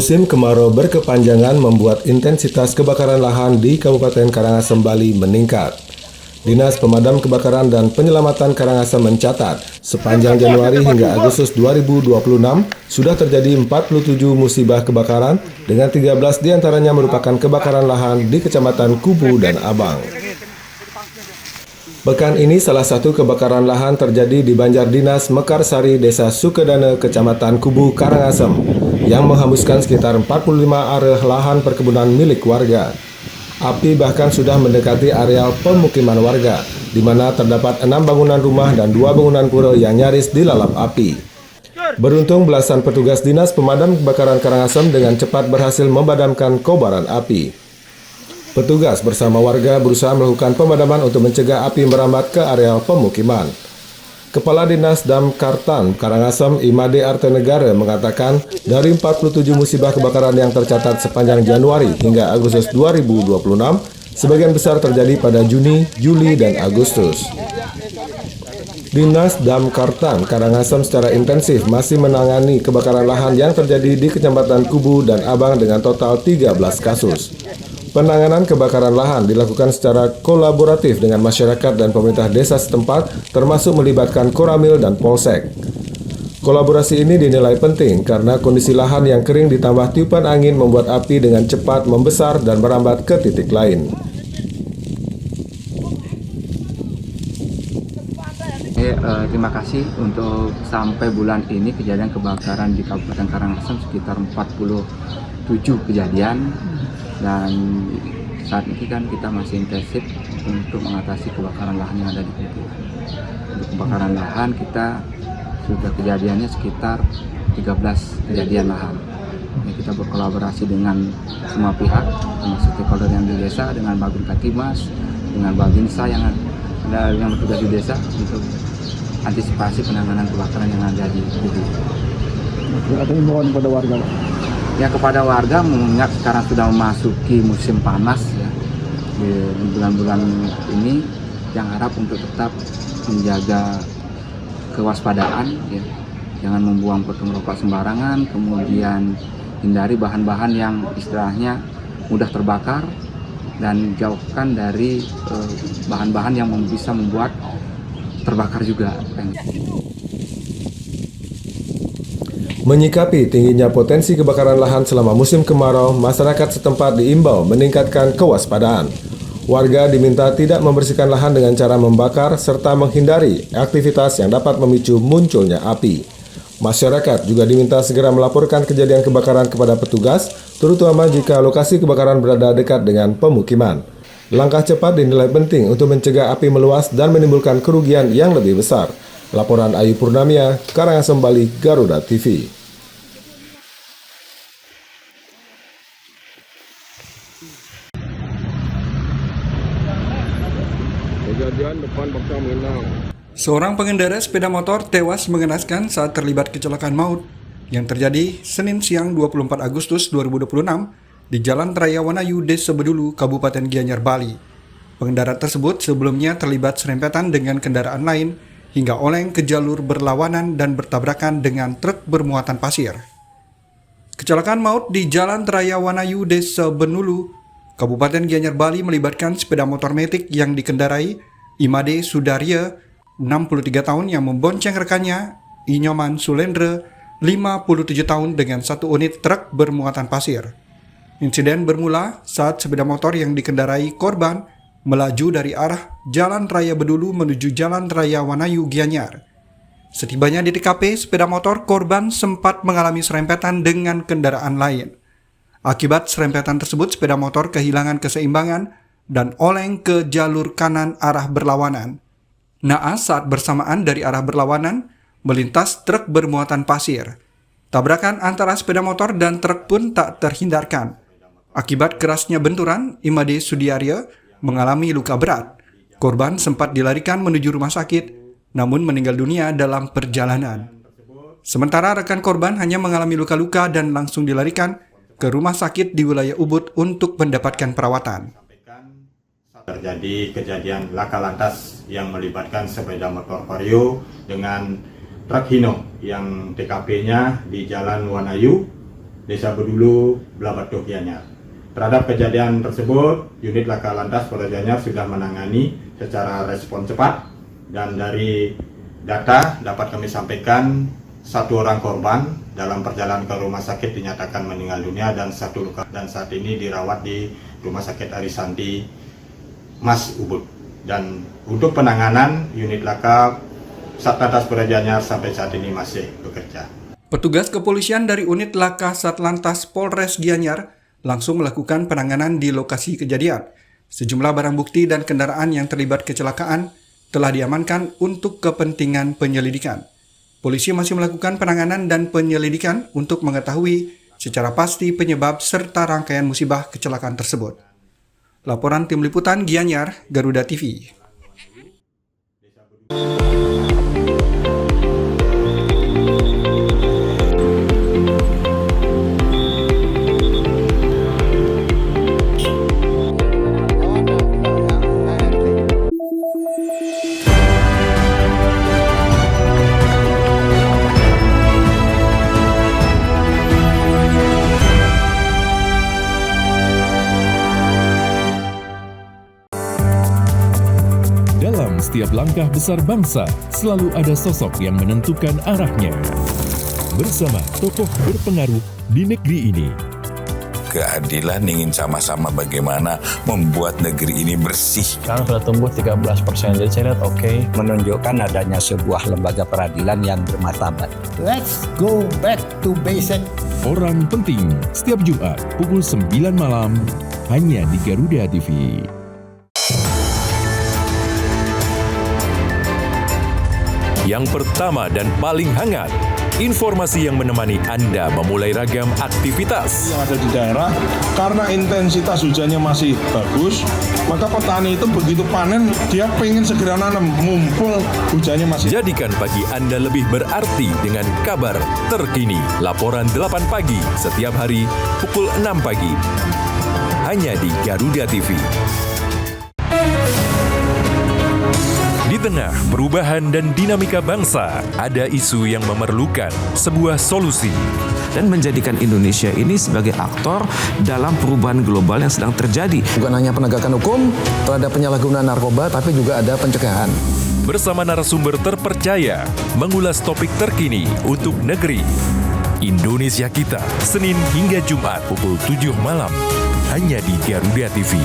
Musim kemarau berkepanjangan membuat intensitas kebakaran lahan di Kabupaten Karangasem, Bali meningkat. Dinas Pemadam Kebakaran dan Penyelamatan Karangasem mencatat, sepanjang Januari hingga Agustus 2026 sudah terjadi 47 musibah kebakaran dengan 13 diantaranya merupakan kebakaran lahan di Kecamatan Kubu dan Abang. Pekan ini salah satu kebakaran lahan terjadi di Banjar Dinas Mekarsari, Desa Sukedane, Kecamatan Kubu, Karangasem, yang menghanguskan sekitar 45 area lahan perkebunan milik warga. Api bahkan sudah mendekati areal pemukiman warga, di mana terdapat 6 bangunan rumah dan 2 bangunan pura yang nyaris dilalap api. Beruntung belasan petugas Dinas Pemadam Kebakaran Karangasem dengan cepat berhasil memadamkan kobaran api. Petugas bersama warga berusaha melakukan pemadaman untuk mencegah api merambat ke areal pemukiman. Kepala Dinas Damkartan Karangasem Imade Artenegara mengatakan dari 47 musibah kebakaran yang tercatat sepanjang Januari hingga Agustus 2026, sebagian besar terjadi pada Juni, Juli, dan Agustus. Dinas Damkartan Karangasem secara intensif masih menangani kebakaran lahan yang terjadi di Kecamatan Kubu dan Abang dengan total 13 kasus. Penanganan kebakaran lahan dilakukan secara kolaboratif dengan masyarakat dan pemerintah desa setempat, termasuk melibatkan Koramil dan Polsek. Kolaborasi ini dinilai penting karena kondisi lahan yang kering ditambah tiupan angin membuat api dengan cepat membesar dan merambat ke titik lain. Terima kasih untuk sampai bulan ini kejadian kebakaran di Kabupaten Karangasem sekitar 47 kejadian. Dan saat ini kan kita masih intensif untuk mengatasi kebakaran lahan yang ada di situ. Untuk kebakaran lahan kita sudah kejadiannya sekitar 13 kejadian lahan. Ini kita berkolaborasi dengan semua pihak, termasuk stakeholder yang di desa, dengan Babin Katimas, dengan Babinsa yang ada yang bertugas di desa untuk antisipasi penanganan kebakaran yang ada di Kubu. Ada himbauan kepada warga, Pak? Ya, kepada warga mengingat sekarang sudah memasuki musim panas ya, di bulan-bulan ini yang harap untuk tetap menjaga kewaspadaan ya, jangan membuang potong rokok sembarangan, kemudian hindari bahan-bahan yang istilahnya mudah terbakar dan jauhkan dari bahan-bahan yang bisa membuat terbakar juga. Menyikapi tingginya potensi kebakaran lahan selama musim kemarau, masyarakat setempat diimbau meningkatkan kewaspadaan. Warga diminta tidak membersihkan lahan dengan cara membakar serta menghindari aktivitas yang dapat memicu munculnya api. Masyarakat juga diminta segera melaporkan kejadian kebakaran kepada petugas, terutama jika lokasi kebakaran berada dekat dengan pemukiman. Langkah cepat dinilai penting untuk mencegah api meluas dan menimbulkan kerugian yang lebih besar. Laporan Ayu Purnamia, Karangasem, Bali, Garuda TV. Kejadian depan Baksa Minang. Seorang pengendara sepeda motor tewas mengenaskan saat terlibat kecelakaan maut yang terjadi Senin siang 24 Agustus 2026 di Jalan Raya Wanayu, Desa Bedulu, Kabupaten Gianyar, Bali. Pengendara tersebut sebelumnya terlibat serempetan dengan kendaraan lain hingga oleng ke jalur berlawanan dan bertabrakan dengan truk bermuatan pasir. Kecelakaan maut di Jalan Raya Wanayu, Desa Benulu, Kabupaten Gianyar, Bali melibatkan sepeda motor metik yang dikendarai Imade Sudarya, 63 tahun yang membonceng rekannya Inyoman Sulendra, 57 tahun dengan satu unit truk bermuatan pasir. Insiden bermula saat sepeda motor yang dikendarai korban melaju dari arah Jalan Raya Bedulu menuju Jalan Raya Wanayu, Gianyar. Setibanya di TKP, sepeda motor korban sempat mengalami serempetan dengan kendaraan lain. Akibat serempetan tersebut, sepeda motor kehilangan keseimbangan dan oleng ke jalur kanan arah berlawanan. Naas saat bersamaan dari arah berlawanan, melintas truk bermuatan pasir. Tabrakan antara sepeda motor dan truk pun tak terhindarkan. Akibat kerasnya benturan, Imade Sudiarya mengalami luka berat. Korban sempat dilarikan menuju rumah sakit, namun meninggal dunia dalam perjalanan. Sementara rekan korban hanya mengalami luka-luka dan langsung dilarikan ke rumah sakit di wilayah Ubud untuk mendapatkan perawatan. Terjadi kejadian laka lantas yang melibatkan sepeda motor Vario dengan truk Hino yang TKP-nya di Jalan Wanayu, Desa Bedulu, Blabatu, Gianyar. Terhadap kejadian tersebut, unit Laka Lantas Polres Gianyar sudah menangani secara respon cepat, dan dari data dapat kami sampaikan 1 orang korban dalam perjalanan ke rumah sakit dinyatakan meninggal dunia dan 1 luka, dan saat ini dirawat di Rumah Sakit Arisanti Mas Ubud. Dan untuk penanganan, unit Laka Satlantas Polres Gianyar sampai saat ini masih bekerja. Petugas kepolisian dari unit Laka Satlantas Polres Gianyar langsung melakukan penanganan di lokasi kejadian. Sejumlah barang bukti dan kendaraan yang terlibat kecelakaan telah diamankan untuk kepentingan penyelidikan. Polisi masih melakukan penanganan dan penyelidikan untuk mengetahui secara pasti penyebab serta rangkaian musibah kecelakaan tersebut. Laporan Tim Liputan Gianyar, Garuda TV. Dalam setiap langkah besar bangsa, selalu ada sosok yang menentukan arahnya. Bersama tokoh berpengaruh di negeri ini. Keadilan ingin sama-sama bagaimana membuat negeri ini bersih. Sekarang sudah tumbuh 13%, jadi saya lihat oke. Menunjukkan adanya sebuah lembaga peradilan yang bermartabat. Let's go back to basic. Orang penting, setiap Jumat pukul 9 malam, hanya di Garuda TV. Yang pertama dan paling hangat, informasi yang menemani Anda memulai ragam aktivitas. Yang ada di daerah, karena intensitas hujannya masih bagus, maka petani itu begitu panen, dia pengen segera nanam, mumpul hujannya masih. Jadikan pagi Anda lebih berarti dengan kabar terkini. Laporan 8 pagi setiap hari pukul 6 pagi. Hanya di Garuda TV. Di tengah perubahan dan dinamika bangsa, ada isu yang memerlukan sebuah solusi. Dan menjadikan Indonesia ini sebagai aktor dalam perubahan global yang sedang terjadi. Bukan hanya penegakan hukum terhadap penyalahgunaan narkoba, tapi juga ada pencegahan. Bersama narasumber terpercaya, mengulas topik terkini untuk negeri. Indonesia Kita, Senin hingga Jumat pukul 7 malam. Hanya di Garuda TV.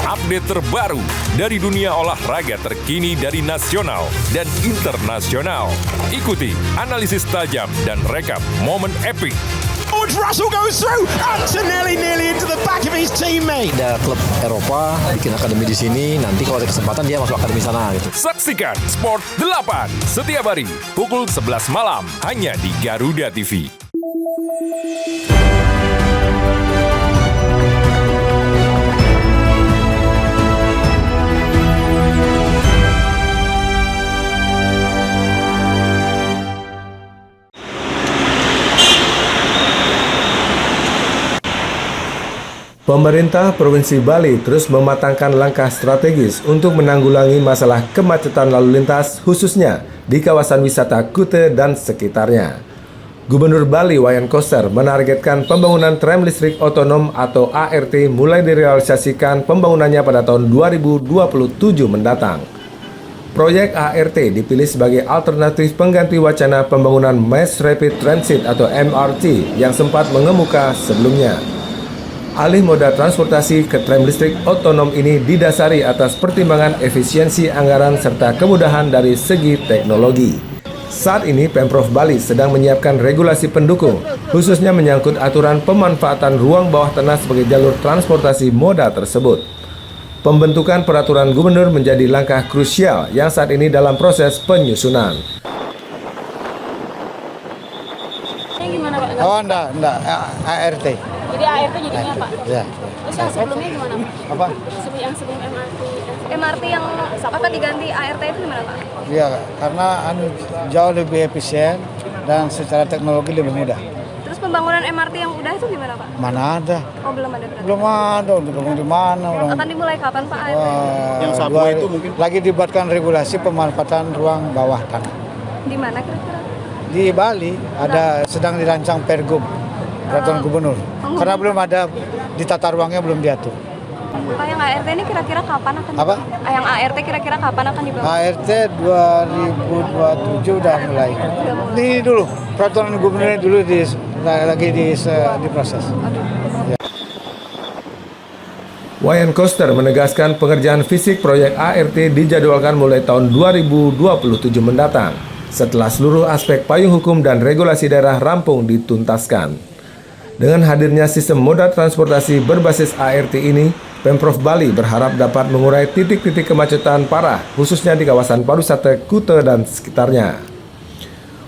Update terbaru dari dunia olahraga terkini dari nasional dan internasional. Ikuti analisis tajam dan rekap momen epik. Russell goes through. Antonelli nearly into the back of his teammate. Ada klub Eropa bikin akademi di sini. Nanti kalau ada kesempatan dia masuk akademi sana. Gitu. Saksikan Sport 8 setiap hari pukul 11 malam hanya di Garuda TV. Pemerintah Provinsi Bali terus mematangkan langkah strategis untuk menanggulangi masalah kemacetan lalu lintas khususnya di kawasan wisata Kute dan sekitarnya. Gubernur Bali Wayan Koster menargetkan pembangunan tram listrik otonom atau ART mulai direalisasikan pembangunannya pada tahun 2027 mendatang. Proyek ART dipilih sebagai alternatif pengganti wacana pembangunan Mass Rapid Transit atau MRT yang sempat mengemuka sebelumnya. Alih moda transportasi ke tram listrik otonom ini didasari atas pertimbangan efisiensi anggaran serta kemudahan dari segi teknologi. Saat ini Pemprov Bali sedang menyiapkan regulasi pendukung, khususnya menyangkut aturan pemanfaatan ruang bawah tanah sebagai jalur transportasi moda tersebut. Pembentukan peraturan gubernur menjadi langkah krusial yang saat ini dalam proses penyusunan. Gimana Pak? Oh enggak, ART. Jadi ART jadinya Pak? Ya. Terus yang sebelumnya gimana Pak? Apa? Yang sebelum MRT? MRT yang apa diganti ART itu gimana Pak? Ya, karena jauh lebih efisien dan secara teknologi lebih mudah. Terus pembangunan MRT yang udah itu gimana Pak? Mana ada? Oh belum ada berarti. Belum ada, untuk ngomong di mana orang. Akan dimulai kapan Pak ART? Yang Sabu itu mungkin lagi dibuatkan regulasi pemanfaatan ruang bawah tanah. Di mana kira-kira? Di Bali ada sedang dirancang Pergub Peraturan Gubernur. Karena belum ada di tata ruangnya belum diatur. Pak, yang ART ini kira-kira kapan akan Apa? Yang ART kira-kira kapan akan dibangun? ART 2027 udah mulai. Ini dulu peraturan gubernurnya dulu lagi diproses. Wayan Koster menegaskan pengerjaan fisik proyek ART dijadwalkan mulai tahun 2027 mendatang, setelah seluruh aspek payung hukum dan regulasi daerah rampung dituntaskan. Dengan hadirnya sistem moda transportasi berbasis ART ini, Pemprov Bali berharap dapat mengurai titik-titik kemacetan parah, khususnya di kawasan pariwisata Kuta dan sekitarnya.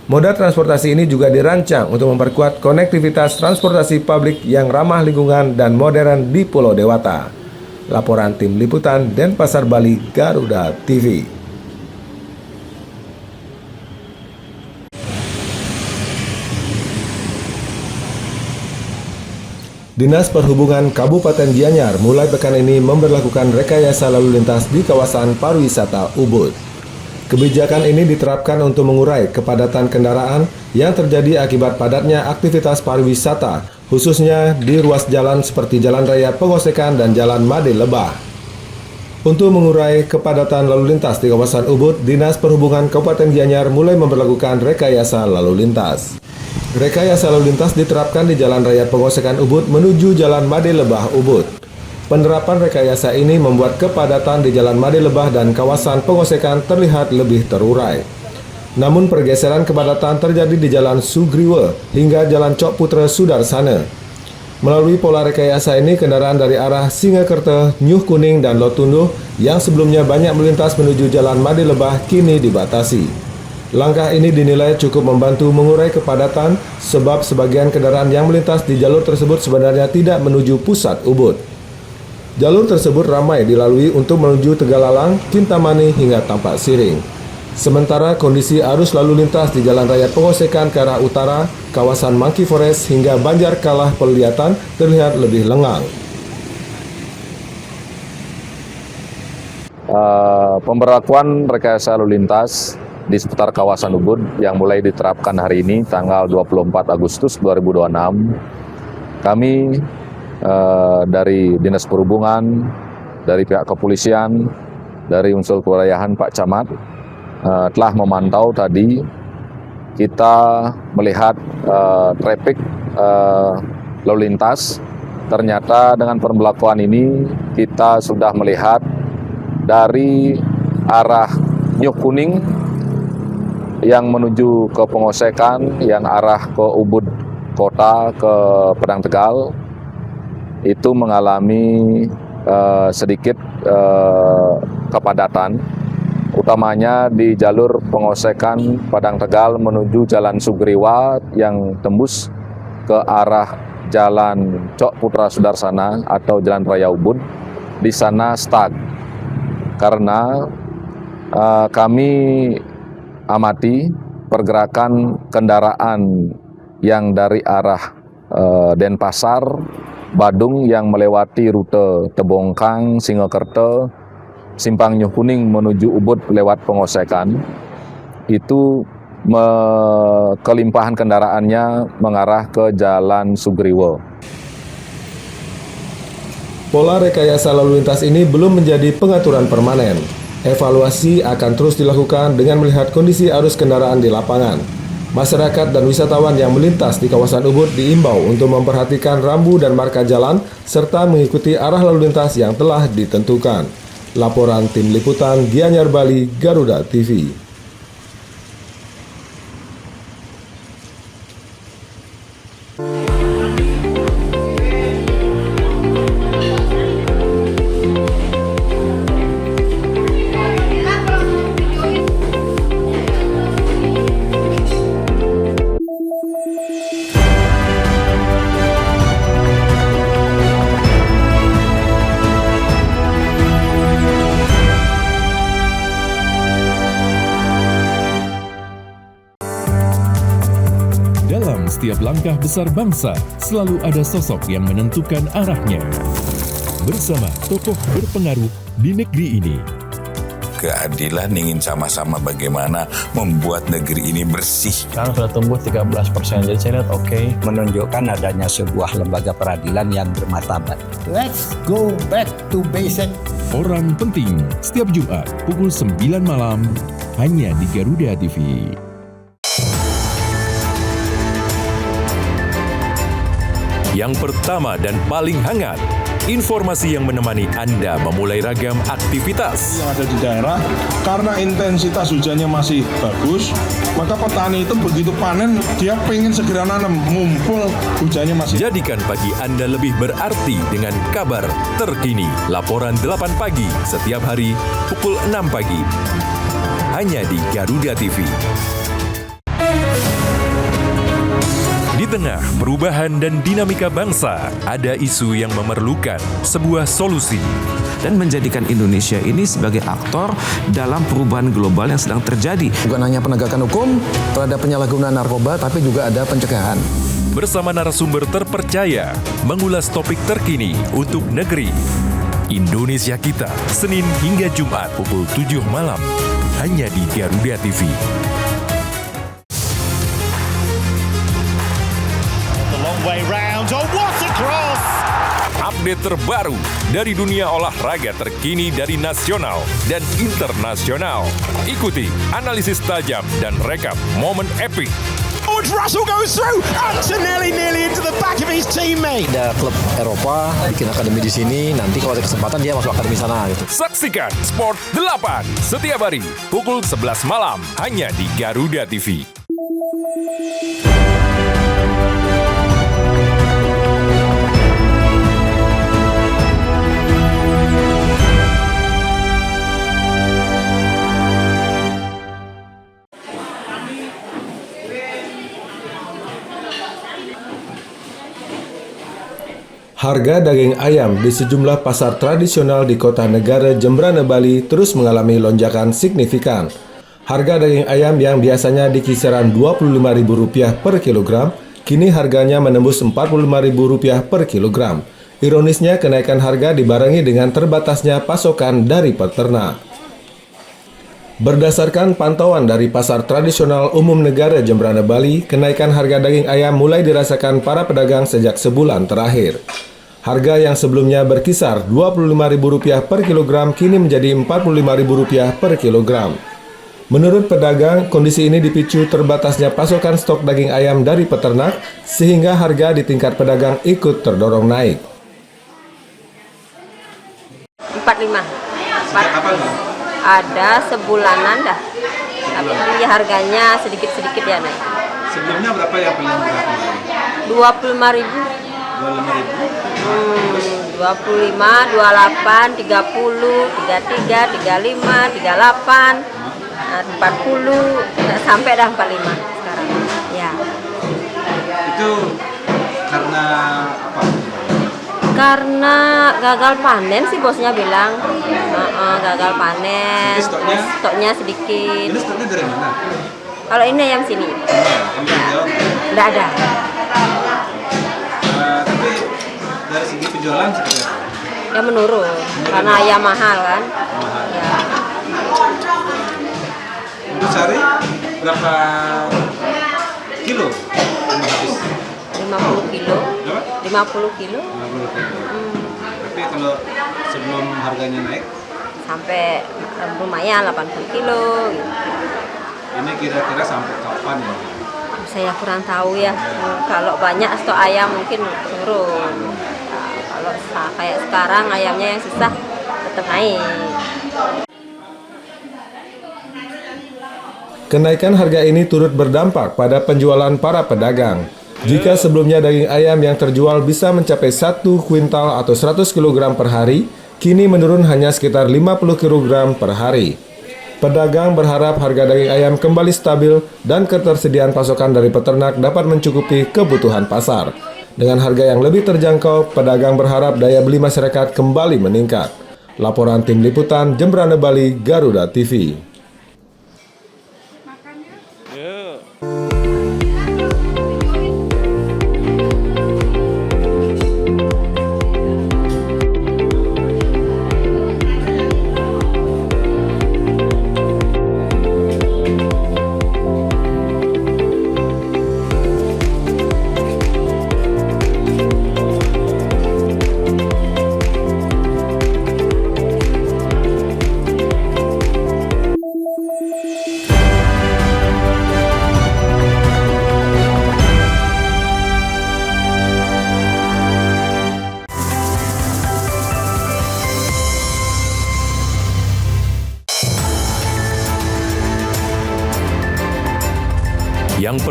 Moda transportasi ini juga dirancang untuk memperkuat konektivitas transportasi publik yang ramah lingkungan dan modern di Pulau Dewata. Laporan Tim Liputan Denpasar Bali, Garuda TV. Dinas Perhubungan Kabupaten Gianyar mulai pekan ini memberlakukan rekayasa lalu lintas di kawasan pariwisata Ubud. Kebijakan ini diterapkan untuk mengurai kepadatan kendaraan yang terjadi akibat padatnya aktivitas pariwisata, khususnya di ruas jalan seperti Jalan Raya Pengosekan dan Jalan Made Lebah. Untuk mengurai kepadatan lalu lintas di kawasan Ubud, Dinas Perhubungan Kabupaten Gianyar mulai memberlakukan rekayasa lalu lintas. Rekayasa lalu lintas diterapkan di Jalan Raya Pengosekan Ubud menuju Jalan Made Lebah Ubud. Penerapan rekayasa ini membuat kepadatan di Jalan Made Lebah dan kawasan Pengosekan terlihat lebih terurai. Namun pergeseran kepadatan terjadi di Jalan Sugriwe hingga Jalan Cok Putra Sudarsana. Melalui pola rekayasa ini, kendaraan dari arah Singakerta, Nyuh Kuning, dan Lotunduh yang sebelumnya banyak melintas menuju Jalan Made Lebah kini dibatasi. Langkah ini dinilai cukup membantu mengurai kepadatan sebab sebagian kendaraan yang melintas di jalur tersebut sebenarnya tidak menuju pusat Ubud. Jalur tersebut ramai dilalui untuk menuju Tegalalang, Kintamani hingga Tampak Siring. Sementara kondisi arus lalu lintas di Jalan Raya Pengosekan ke arah utara, kawasan Monkey Forest hingga Banjar Kalah Pelihatan terlihat lebih lengang. Pemberlakuan rekayasa lalu lintas di seputar kawasan Ubud yang mulai diterapkan hari ini tanggal 24 Agustus 2026. Kami dari Dinas Perhubungan, dari pihak kepolisian, dari unsur kewilayahan Pak Camat telah memantau tadi. Kita melihat traffic lalu lintas. Ternyata dengan pemberlakuan ini kita sudah melihat dari arah Nyuh Kuning yang menuju ke Pengosekan, yang arah ke Ubud Kota, ke Padang Tegal, itu mengalami sedikit kepadatan, utamanya di jalur Pengosekan Padang Tegal menuju Jalan Sugriwa yang tembus ke arah Jalan Cok Putra Sudarsana atau Jalan Raya Ubud. Di sana stuck karena kami amati pergerakan kendaraan yang dari arah Denpasar, Badung yang melewati rute Tebongkang, Singakerta, Simpang Nyuh Kuning menuju Ubud lewat Pengosekan, itu kelimpahan kendaraannya mengarah ke Jalan Sugriwe. Pola rekayasa lalu lintas ini belum menjadi pengaturan permanen. Evaluasi akan terus dilakukan dengan melihat kondisi arus kendaraan di lapangan. Masyarakat dan wisatawan yang melintas di kawasan Ubud diimbau untuk memperhatikan rambu dan marka jalan serta mengikuti arah lalu lintas yang telah ditentukan. Laporan Tim Liputan Gianyar Bali, Garuda TV. Dalam setiap langkah besar bangsa, selalu ada sosok yang menentukan arahnya. Bersama tokoh berpengaruh di negeri ini. Keadilan ingin sama-sama bagaimana membuat negeri ini bersih. Sekarang sudah tumbuh 13%, jadi saya lihat oke. Menunjukkan adanya sebuah lembaga peradilan yang bermartabat. Let's go back to basic. Orang penting, setiap Jumat pukul 9 malam, hanya di Garuda TV. Yang pertama dan paling hangat, informasi yang menemani Anda memulai ragam aktivitas. Yang ada di daerah, karena intensitas hujannya masih bagus, maka petani itu begitu panen, dia pengen segera nanam, mumpul hujannya masih. Jadikan pagi Anda lebih berarti dengan kabar terkini. Laporan 8 pagi setiap hari pukul 6 pagi. Hanya di Garuda TV. Di tengah perubahan dan dinamika bangsa, ada isu yang memerlukan sebuah solusi. Dan menjadikan Indonesia ini sebagai aktor dalam perubahan global yang sedang terjadi. Bukan hanya penegakan hukum terhadap penyalahgunaan narkoba, tapi juga ada pencegahan. Bersama narasumber terpercaya, mengulas topik terkini untuk negeri. Indonesia Kita, Senin hingga Jumat pukul 7 malam. Hanya di Garuda TV. Way round. Oh, what a cross! Update terbaru dari dunia olahraga terkini dari nasional dan internasional. Ikuti analisis tajam dan rekap momen epik. George Russell goes through. Antonelli nearly into the back of his teammate. Ada klub Eropa bikin akademi di sini. Nanti kalau ada kesempatan dia masuk akademi sana gitu. Saksikan Sport 8 setiap hari pukul 11 malam hanya di Garuda TV. Harga daging ayam di sejumlah pasar tradisional di kota negara Jembrana, Bali terus mengalami lonjakan signifikan. Harga daging ayam yang biasanya di kisaran Rp25.000 per kilogram, kini harganya menembus Rp45.000 per kilogram. Ironisnya, kenaikan harga dibarengi dengan terbatasnya pasokan dari peternak. Berdasarkan pantauan dari pasar tradisional umum negara Jembrana, Bali, kenaikan harga daging ayam mulai dirasakan para pedagang sejak sebulan terakhir. Harga yang sebelumnya berkisar Rp25.000 per kilogram kini menjadi Rp45.000 per kilogram. Menurut pedagang, kondisi ini dipicu terbatasnya pasokan stok daging ayam dari peternak sehingga harga di tingkat pedagang ikut terdorong naik. 45. Sejak kapan, Bang? Ada sebulanan dah. Tapi harganya sedikit-sedikit ya naik. Sebelumnya berapa ya paling murah? Rp25.000. 25, 28, 30, 33, 35, 38, 40, sampai dah 45 sekarang. Ya. Itu karena apa? Karena gagal panen sih bosnya bilang. Gagal panen. Stoknya sedikit. Ini stoknya dari mana? Kalau ini ayam sini. Enggak ada. Tapi dari segi penjualan seperti apa? Ya menurun karena ayam mahal kan. Mahal. Ya. Untuk sehari berapa kilo? Habis 50 kilo. Berapa? 50 kilo. 50 kilo. Tapi kalau sebelum harganya naik? Sampai lumayan 80 kilo gitu. Ini kira-kira sampai kapan ya? Saya kurang tahu ya. Kalau banyak stok ayam mungkin turun. Kalau kayak sekarang ayamnya yang susah tetap naik. Kenaikan harga ini turut berdampak pada penjualan para pedagang. Jika sebelumnya daging ayam yang terjual bisa mencapai 1 kuintal atau 100 kg per hari, kini menurun hanya sekitar 50 kg per hari. Pedagang berharap harga daging ayam kembali stabil dan ketersediaan pasokan dari peternak dapat mencukupi kebutuhan pasar. Dengan harga yang lebih terjangkau, pedagang berharap daya beli masyarakat kembali meningkat. Laporan Tim Liputan Jembrana, Bali, Garuda TV.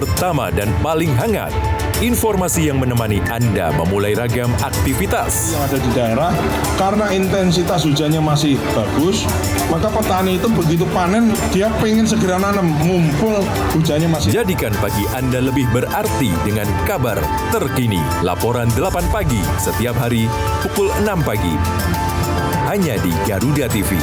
pertama dan paling hangat. Informasi yang menemani Anda memulai ragam aktivitas. Yang ada di daerah, karena intensitas hujannya masih bagus, maka petani itu begitu panen, dia pengen segera nanam, ngumpul hujannya masih. Jadikan pagi Anda lebih berarti dengan kabar terkini. Laporan 8 pagi setiap hari pukul 6 pagi. Hanya di Garuda TV.